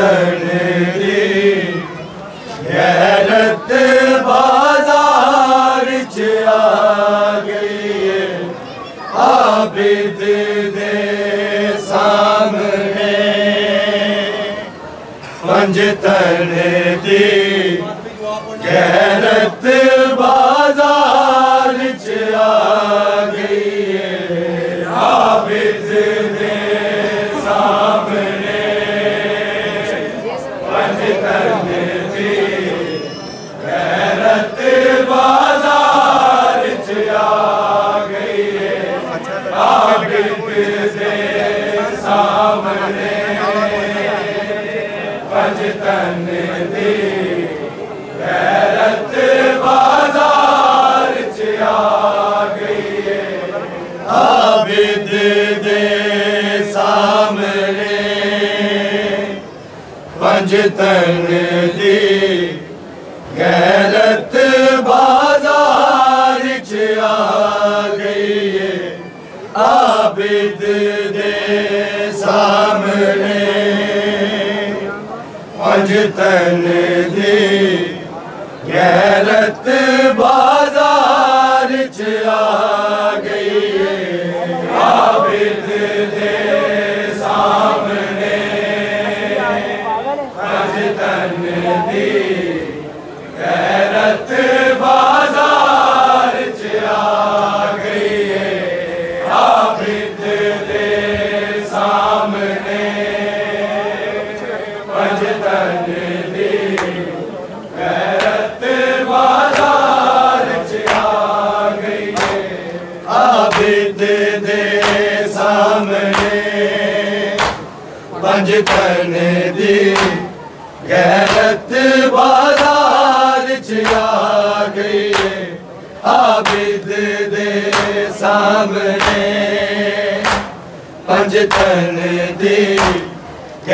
तन दी गैरत बाजार च आ गई है। आबिद दे सामने पंज तन दी गैरत बाजार च आ गई है। आबिद दे सामने पंज तन दी गैरत बाजार च आ गई है। आबिद दे सामने पंज तन दी गैरत बाजार च आ गई है। आबिद दे सामने पंज तन दी गैरत बाजार च आ गई है। आबिद दे सामने पंज तन दी गैरत बाजार च आ गई है। आबिद दे सामने पंज तन दी गैरत बाजार च आ गई है। आबिद दे सामने पंज तन दी गैरत बाजार च आ गई है। आबिद दे सामने पंज तन दी गैरत बाजार च आ गई है। आबिद दे सामने पंज तन दी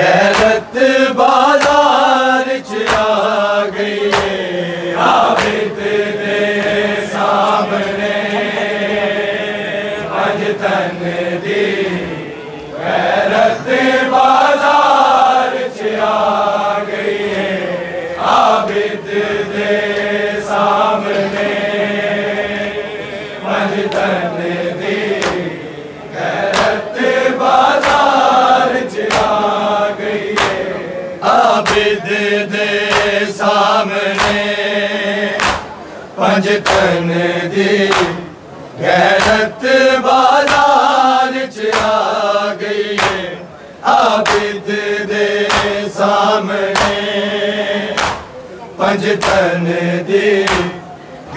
गैरत बाजार च आ गई है। आबिद दे सामने पंज तन दी गैरत बाजार च आ गई है। आबिद दे सामने पंज तन दी गैरत बाजार च आ गई है। आबिद दे सामने पंज तन दी गैरत बाजार च आ गई है। आबिद दे सामने पंज तन दी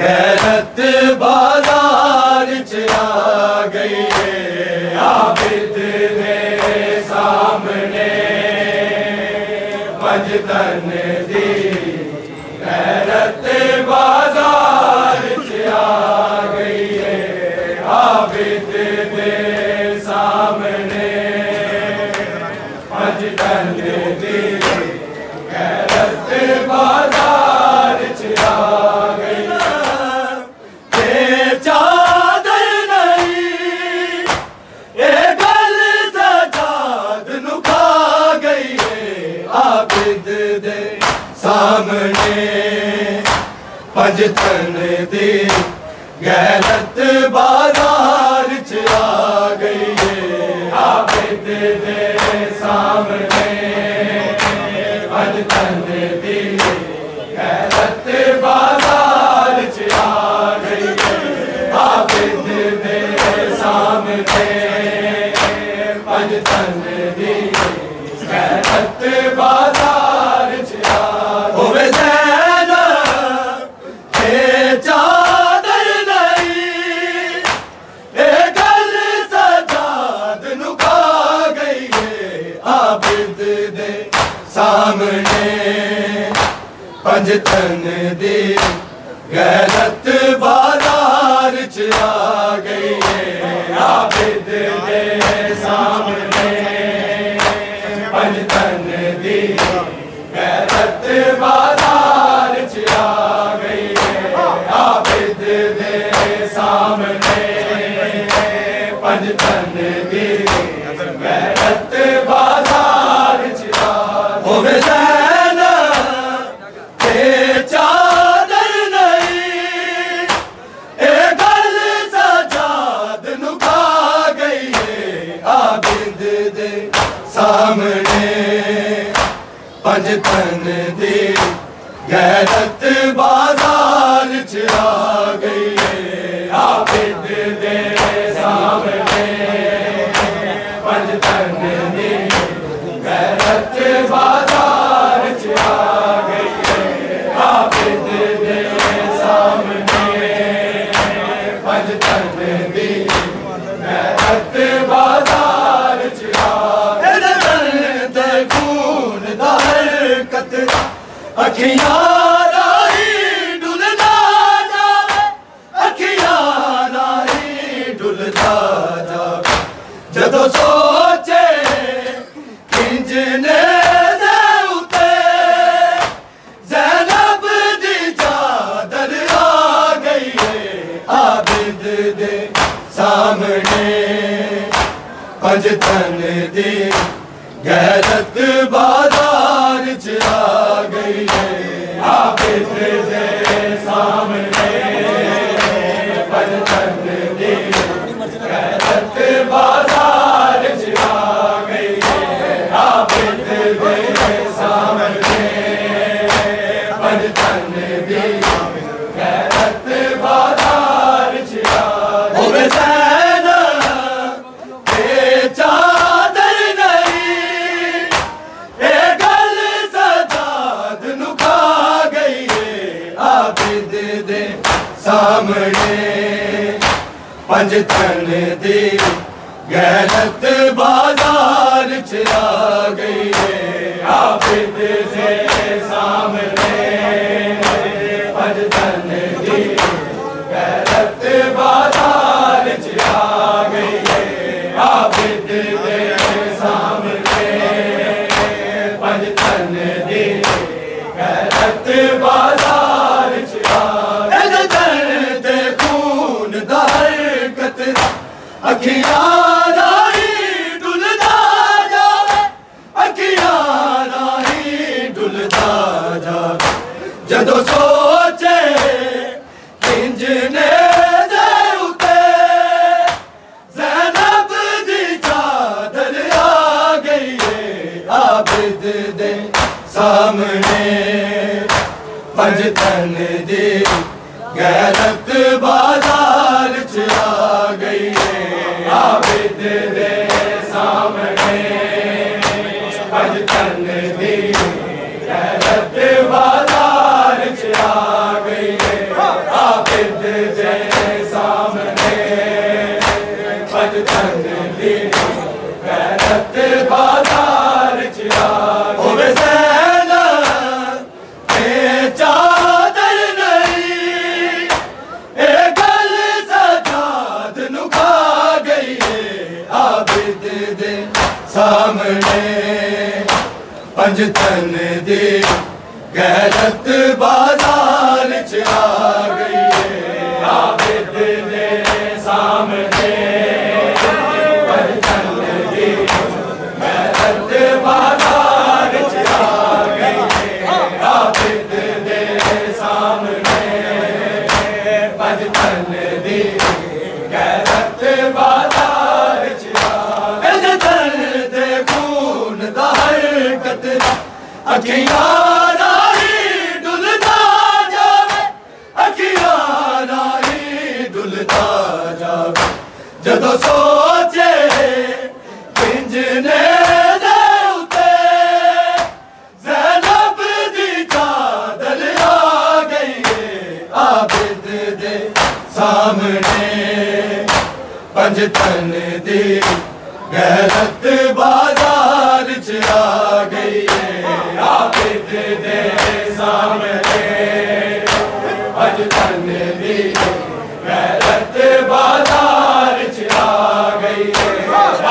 गैरत बाजार च आ गई है। आबिद दे सामने पंज तन दी गैरत बाजार च आ गई है। आबिद दे सामने पंज तन दी गैरत बाजार च आ गई है। चादर नहीं ए गल सजाद नु खा गई है। आबिद दे सामने पंज तन दी गैरत बाजार च आ गई है। आबिद दे सामने पंज तन दी गैरत बाजार च आ गई है। आबिद दे सामने पंज तन दी गैरत बाजार च आ गई है। चादर नहीं ए गल सजाद नु खा गई है। आबिद दे सामने पंज तन दी गैरत बाजार च आ गई है। आबिद दे सामने पंज तन दी गैरत बाजार च आ गई है। आबिद दे सामने पंज तन दी गैरत बाजार च आ गई है। पंजतन दी गैरत बाजार च आ गई है आबिद दे सामने पंजतन दी गैरत बाजार च आ गई है आबिद दे सामने पंजतन दी गैरत बाजार च आ गई खून दा हरकत अखियां राही डुलदा जावे अखियां राही डुलदा जावे जदों सोचे किंजने दे उते ज़ैनब दी चादर आ गई है आबिद दे सामने पंजतन दी गैरत बाजार च आ गई है आबिद दे सामने पंजतन दी गैरत बाजार च आ गई है आबिद दे सामने पंजतन दी गैरत बाजार च आ गई सामने पंजतन दी गैरत बाजार च आ गई है आबिद दे सामने पंजतन दी गैरत बाजार च आ गई है आबिद दे सामने पंजतन दी गैरत बाजार च आ अखियां राही डुलदा जावे अखियां राही डुलदा जावे जदों सोचे किंजने दे उते ज़ैनब दी चादर आ गई है आबिद दे सामने पंजतन दी गैरत बाजार च आ गई है आबिद दे सामने पंजतन दी गैरत बाजार च आ गई है आबिद दे सामने पंजतन दी गैरत बाजार च आ सामने पंजतन दी गैरत बाजार च आ गई है आबिद दे सामने पंजतन दी गैरत बाजार च आ गई है आबिद दे सामने पंजतन दी गैरत बाजार च अखियां राही डुलदा जावे अखियां राही डुलदा जावे जदों सोचे किंजने दे उते ज़ैनब दी चादर आ गई है आबिद दे सामने पंजतन दी गैरत बाजार च आ गई है आबिद दे सामने पंजतन दी गैरत बाजार च आ गई है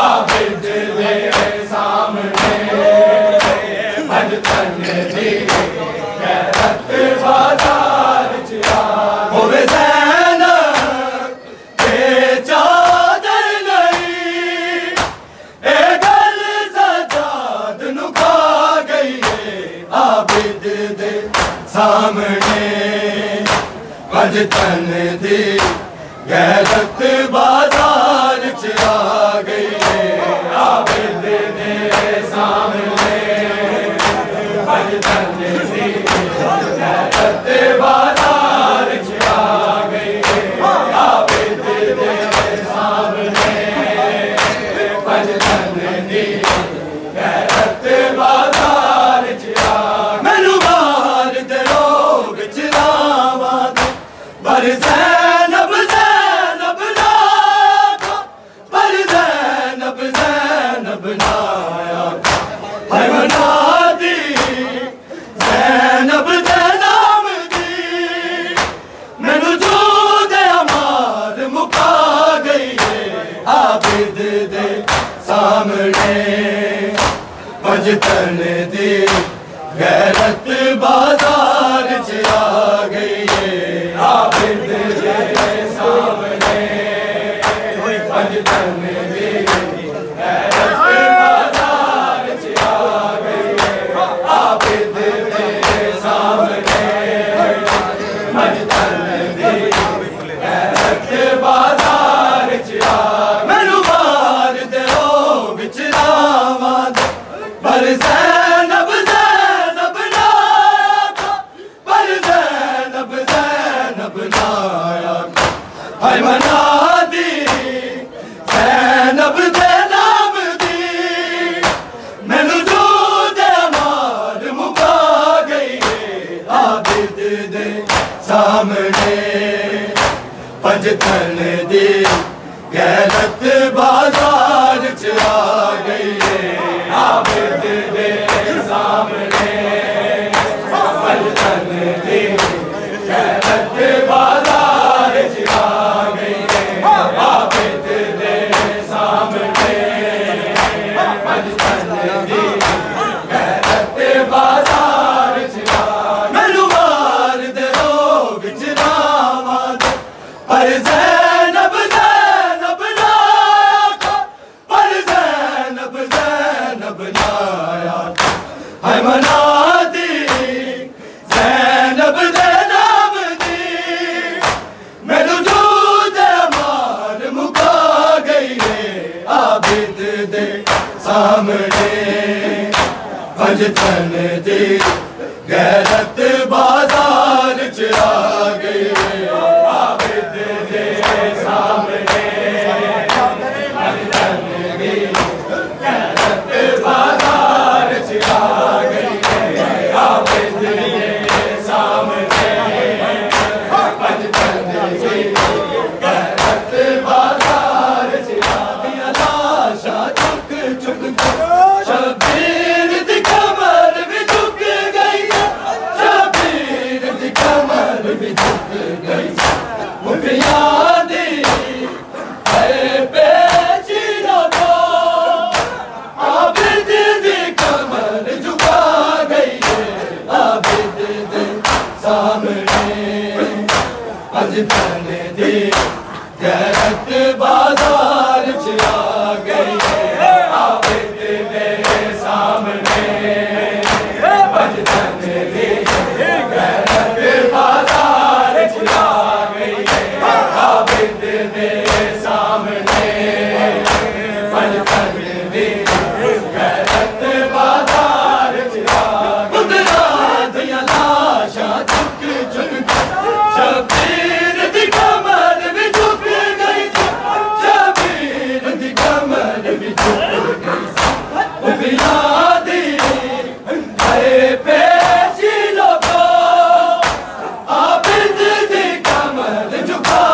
आबिद दे सामने पंजतन दी गैरत बाजार च आ गई सामने पंजतन दी गैरत बाजार च आ गई है आबिद दे सामने। सामने पंजतन दी गैरत बाजार च आ गई है। आबिद दे सामने पंजतन दी गैरत बाजार च आ गई है। आबिद दे सामने पंजतन दी गैरत बाजार च आ मैनू मार दे ओ विचरावां दे पर ज़ैनब ज़ैनब ना आया पर ज़ैनब ज़ैनब ना आया हाय मना दी ज़ैनब दे नाम दी मैनू जो दे मार मुका गई है। आबिद दे सामने पंजतन दी गैरत बाजार च आ गई है। आबिद दे सामने पंजतन दी गैरत बाजार च आ गई है। आबिद दे सामने पंजतन दी गैरत बाजार च आ मैनू मार दे ओ विचरावां दे पर ज़ैनब ज़ैनब ना आया पर ज़ैनब ज़ैनब ना आया हाय मना दी ज़ैनब दे नाम दी मैनू जो दे मार मुका गई है। आबिद दे सामने पंजतन दी गैरत बाजार च आ गई है। आबिद दे सामने पंजतन दी गैरत बाजार च आ गई है। आबिद दे सामने पंजतन दी गैरत बाजार च आ गई। लाशा चुक चुक शबीर दी कमर भी झुक गई शबीर दी कमर भी झुक गई मुखिया दी पेचीदा को आबिद दी कमर झुका गई है। आबिद दे सामने पंजतन दी गैरत बाजार च आ गई है। आबिद दे सामने पंजतन दी गैरत बाजार च आ गई है। आबिद दे सामने पंजतन दी गैरत बाजार च आ पुतरा दियां लाशां झुक झुक शबीर दी कमर भी झुक गई शबीर दी कमर भी झुक गई मुखिया दी पेचीदा को आबिद दी कमर झुका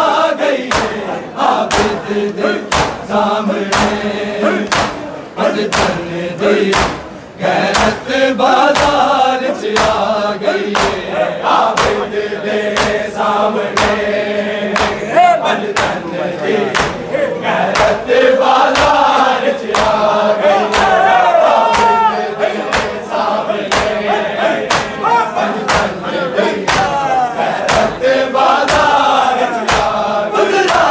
गई है। आबिद दे सामने पंजतन दी गैरत बाजार च आ गई है। आबिद दे सामने पंजतन दी गैरत बाजार च आ गई है। आबिद दे सामने पंजतन दी गैरत बाजार च आ पुतरा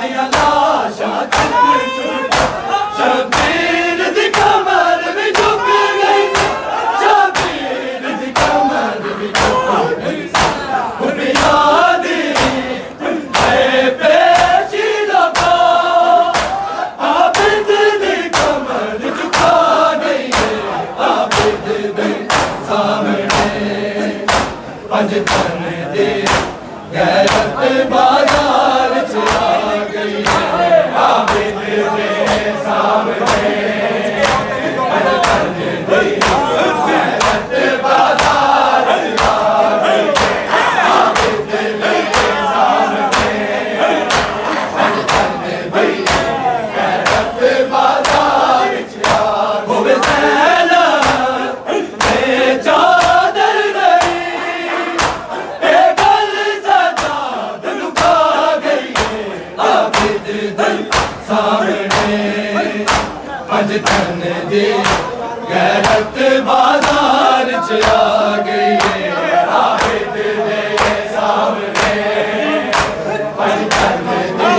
दियां लाशां झुक झुक शबीर दी कमर भी झुक गई शबीर दी कमर भी झुक गई मुखिया दी पेचीदा को आबिद दी कमर झुका गई है। आबिद दे सामने पंजतन दी गैरत बाजार च आ गई है। आबिद दे सामने पंजतन दी गैरत बाजार च आ गई है। आबिद दे सामने पंजतन दी गैरत बाजार च आ होवे ज़ैनब ते चादर नहीं ए गल सजाद लुका गई है। आबिद दे सामने पंजतन दी गैरत बाजार च आ गई है आबिद दे सामने पंजतन दी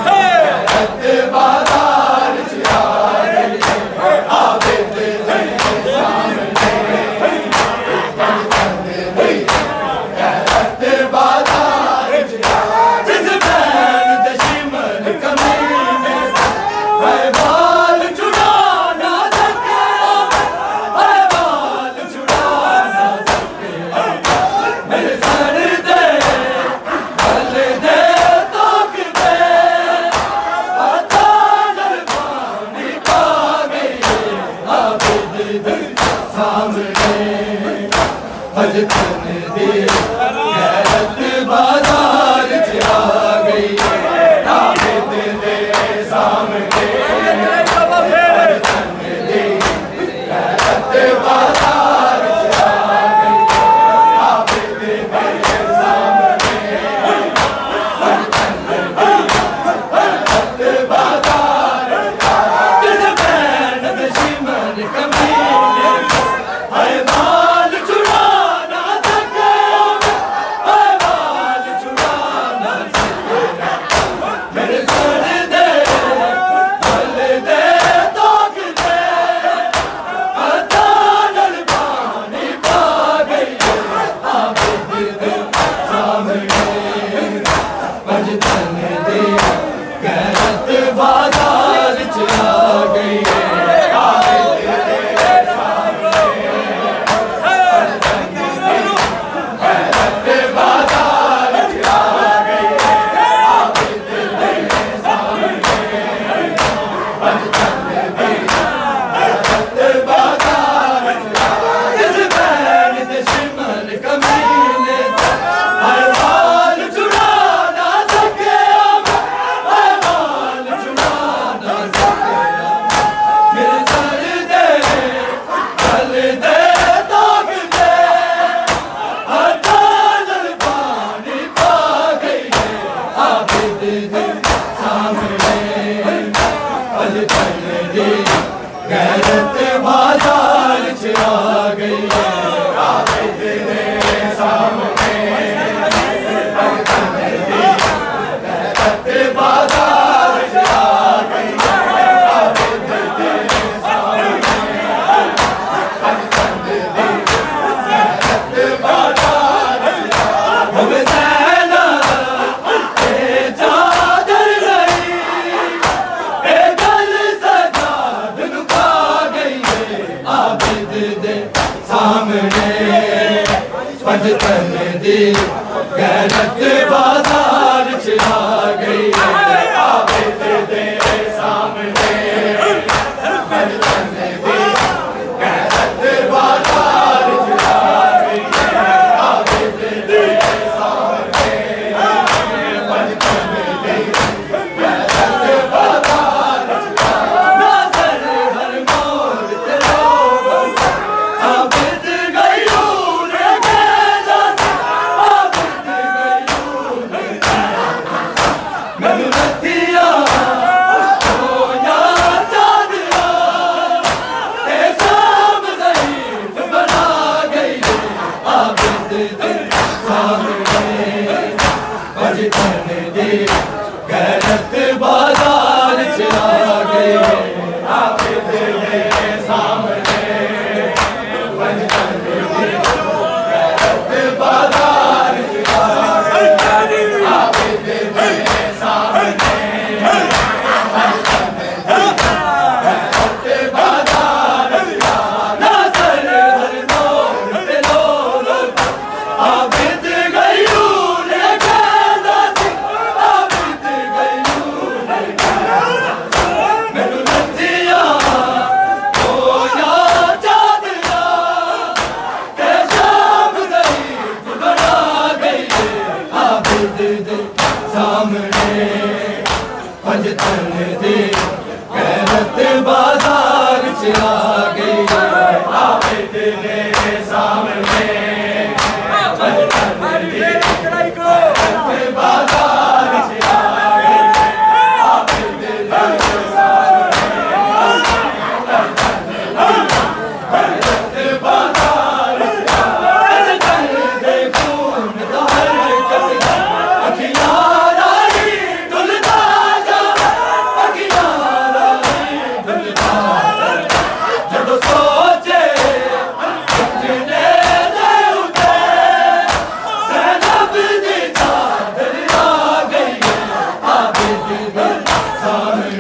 गैरत बाजार च आ गई है आबिद दे सामने पंजतन दी गैरत बाजार च जिस बैन दुश्मन कमीने है बाल छुड़ा ना सके है बाल छुड़ा ना सके मेरे सर दे गल दे तोक दे पता नर पानी पा गई आबिद दे सामने पंजतन दी गैरत बाजार च आ गई आबिद दे सामने पंजतन दी गैरत बाजार च आ गई आबिद दे सामने पंजतन दी गैरत बाजार जिस बैन दुश्मन कमीने है बाल छुड़ा ना सके है बाल छुड़ा ना सके मेरे सर दे गल दे तोक दे पता नल पानी पा गई आबिद दे सामने पंजतन दी गैरत बाजार च आ गई आबिद दे सामने पंजतन दी गैरत बाजार च आ गई आबिद दे सामने पंजतन दी गैरत बाजार च जिस बैन दुश्मन कमीने है बाल छुड़ा ना सके है बाल छुड़ा ना सके मेरे सर दे गल दे तोक दे पता नल पानी पा गई आबिद दे सामने पंजतन दी गैरत बाजार च आ गई आबिद दे सामने पंजतन दी गैरत बाजार च आ गई आबिद दे सामने पंजतन दी गैरत बाजार च होवे ज़ैना ते चादर नहीं ए गल सजाद नुका गई आबिद दे सामने पंजतन दी गैरत बाजार च आ गई आबिद दे सामने पंजतन दी गैरत बाजार च आ गई आबिद दे सामने पंजतन दी गैरत बाजार च नजर हर मोड़ ते लोग आबिद गयूर के दस आबिद गयूर मैनू रतिया होया चादरा ते शाम ज़हीफ बना गई आबिद दे सामने पंजतन दी गैरत बाजार च आ गई आबिद दे सामने पंजतन दी गैरत बाजार च आ गई आबिद दे सामने पंजतन दी गैरत बाजार च आ नजर हर मोड़ ते लोग आबिद गयूर के दस आबिद गयूर के मैनू रतिया होया चादरा ते शाम ज़हीफ बना गई आबिद दे सामने पंजतन दी गैरत बाजार च आ गई आबिद दे सामने पंजतन दी गैरत बाजार च आ गई आबिद दे सामने दे सामने